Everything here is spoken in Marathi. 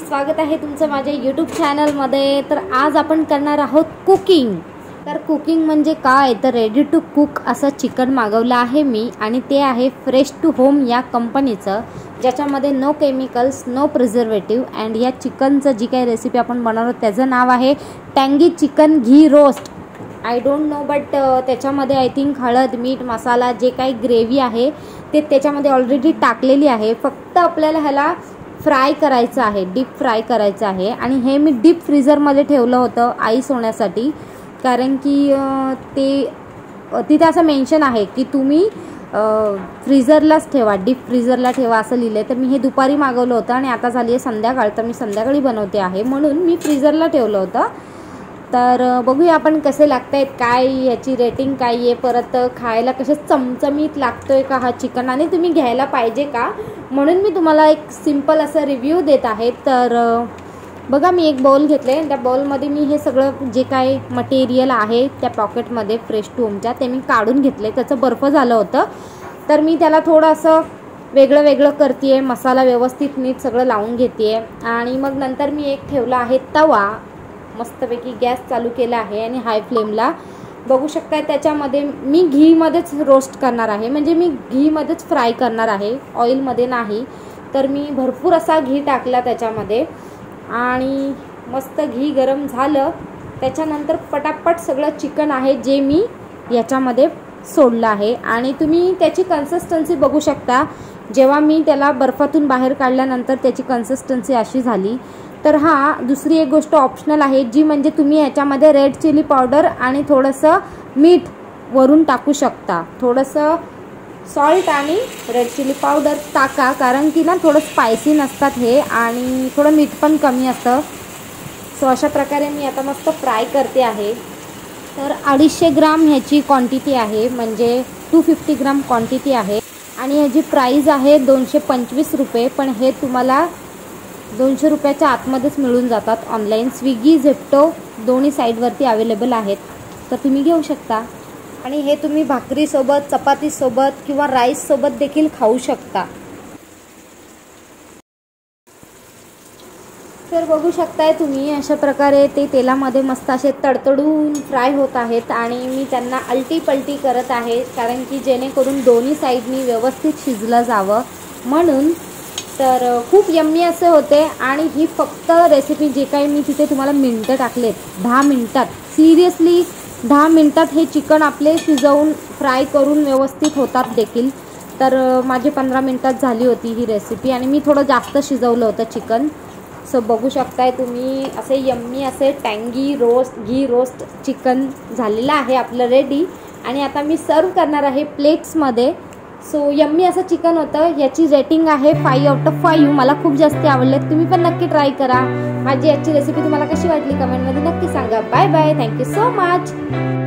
स्वागत आहे तुमचं माझ्या यूट्यूब चॅनलमध्ये। तर आज आपण करणार आहोत कुकिंग। तर कुकिंग म्हणजे काय, तर रेडी टू कुक असं चिकन मागवलं आहे मी आणि ते आहे फ्रेश टू होम या कंपनीचं, ज्याच्यामध्ये no chemicals, no preservative and या चिकनचं जी काही रेसिपी आपण बनवणार त्याचं नाव आहे टँगी chicken ghee roast. I don't know but त्याच्यामध्ये आय थिंक हळद, मीठ, मसाला जे काही ग्रेव्ही आहे ते त्याच्यामध्ये ऑलरेडी टाकलेली आहे। फक्त आपल्याला ह्याला फ्राय करायचं आहे, डीप फ्राय करायचं आहे। आणि हे मी डीप फ्रीझरमध्ये ठेवलं होतं आईस होण्यासाठी, कारण की तिथे असं मेन्शन आहे की तुम्ही फ्रीझरलाच ठेवा, डीप फ्रीझरला ठेवा असं लिहिलं आहे। तर मी हे दुपारी मागवलं होतं आणि आता झाली आहे संध्याकाळ, तर मी संध्याकाळी बनवते आहे म्हणून मी फ्रीझरला ठेवलं होतं। तर बघूया आपण कसे लागतायत, काय याची रेटिंग काय आहे, परत खायला कसे चमचमीत लागतोय का हा चिकन आणि तुम्ही घ्यायला पाहिजे का, म्हणून मी तुम्हाला एक सिंपल असा रिव्ह्यू देत आहे। तर बघा मी एक बाउल घेतले, त्या बाउलमध्ये मी हे सगळं जे काय मटेरियल आहे त्या पॉकेटमध्ये फ्रेश टू होमच्या ते मी काढून घेतले। त्याचं बर्फ झालं होतं, तर मी त्याला थोडं असं वेगळं वेगळं करते आहे, मसाला व्यवस्थित नीट सगळं लावून घेते आहे। आणि मग नंतर मी एक ठेवला आहे तवा, मस्तपैकी गॅस चालू केला आहे आणि हाय फ्लेमला बघू शकता। त्याच्यामध्ये मी घीमध्येच रोस्ट करणार आहे, म्हणजे मी घीमध्येच फ्राय करणार आहे, ऑइलमध्ये नाही। तर मी भरपूर असा घी टाकला त्याच्यामध्ये आणि मस्त घी गरम झालं त्याच्यानंतर पटापट सगळं चिकन आहे जे मी याच्यामध्ये सोडलं आहे। आणि तुम्ही त्याची कन्सिस्टन्सी बघू शकता, जेव्हा मी त्याला बर्फातून बाहेर काढल्यानंतर त्याची कन्सिस्टन्सी अशी झाली। तर दुसरी एक गोष्ट ऑप्शनल आहे जी म्हणजे तुम्ही याच्यामध्ये रेड चिली पावडर आणि थोडंसं मीठ वरून टाकू शकता, थोडंसं सॉल्ट आणि रेड चिली पावडर टाका, कारण की ना थोडं स्पायसी नसतात हे आणि थोडं मीठ पण कमी असतं। सो अशा प्रकारे मी आता मस्त फ्राय करते आहे। तर 250 ग्राम ह्याची क्वांटिटी आहे, म्हणजे 250 ग्राम क्वांटिटी आहे आणि ह्याची प्राईज आहे 225 रुपये। पण हे तुम्हाला 200 रुपयाच्या आतमध्येच मिळून जातात ऑनलाईन। स्विगी, झेप्टो दोन्ही साईडवरती अवेलेबल आहेत, तर तुम्ही घेऊ शकता। आणि हे तुम्ही भाकरीसोबत, चपातीसोबत किंवा राईससोबत देखील खाऊ शकता। तर बघू शकताय तुम्ही अशा प्रकारे ते तेलामध्ये मस्त असे तडतडून फ्राय होत आहेत आणि मी त्यांना अलटी पलटी करत आहे, कारण की जेणेकरून दोन्ही साईडनी व्यवस्थित शिजलं जावं म्हणून। तर खूप यम्मी असे होते आणि ही फक्त रेसिपी जे काही मी तिथे तुम्हाला मिनटं टाकलेत, 10 मिनटात, सिरियसली 10 मिनटात हे चिकन आपले शिजवून फ्राय करून व्यवस्थित होतात देखील। तर माझी 15 मिनटात झाली होती ही रेसिपी आणि मी थोडं जास्त शिजवलं होतं चिकन। सो बघू शकताय तुम्ही असे यम्मी असे टँगी रोस्ट, घी रोस्ट चिकन झालेलं आहे आपलं रेडी। आणि आता मी सर्व करणार आहे प्लेट्समध्ये। सो यम्मी असं चिकन होतं, याची रेटिंग आहे 5 आउट ऑफ 5। मला खूप जास्त आवडले, तुम्ही पण नक्की ट्राय करा। माझी याची रेसिपी तुम्हाला कशी वाटली कमेंटमध्ये नक्की सांगा। Bye bye, thank you so much.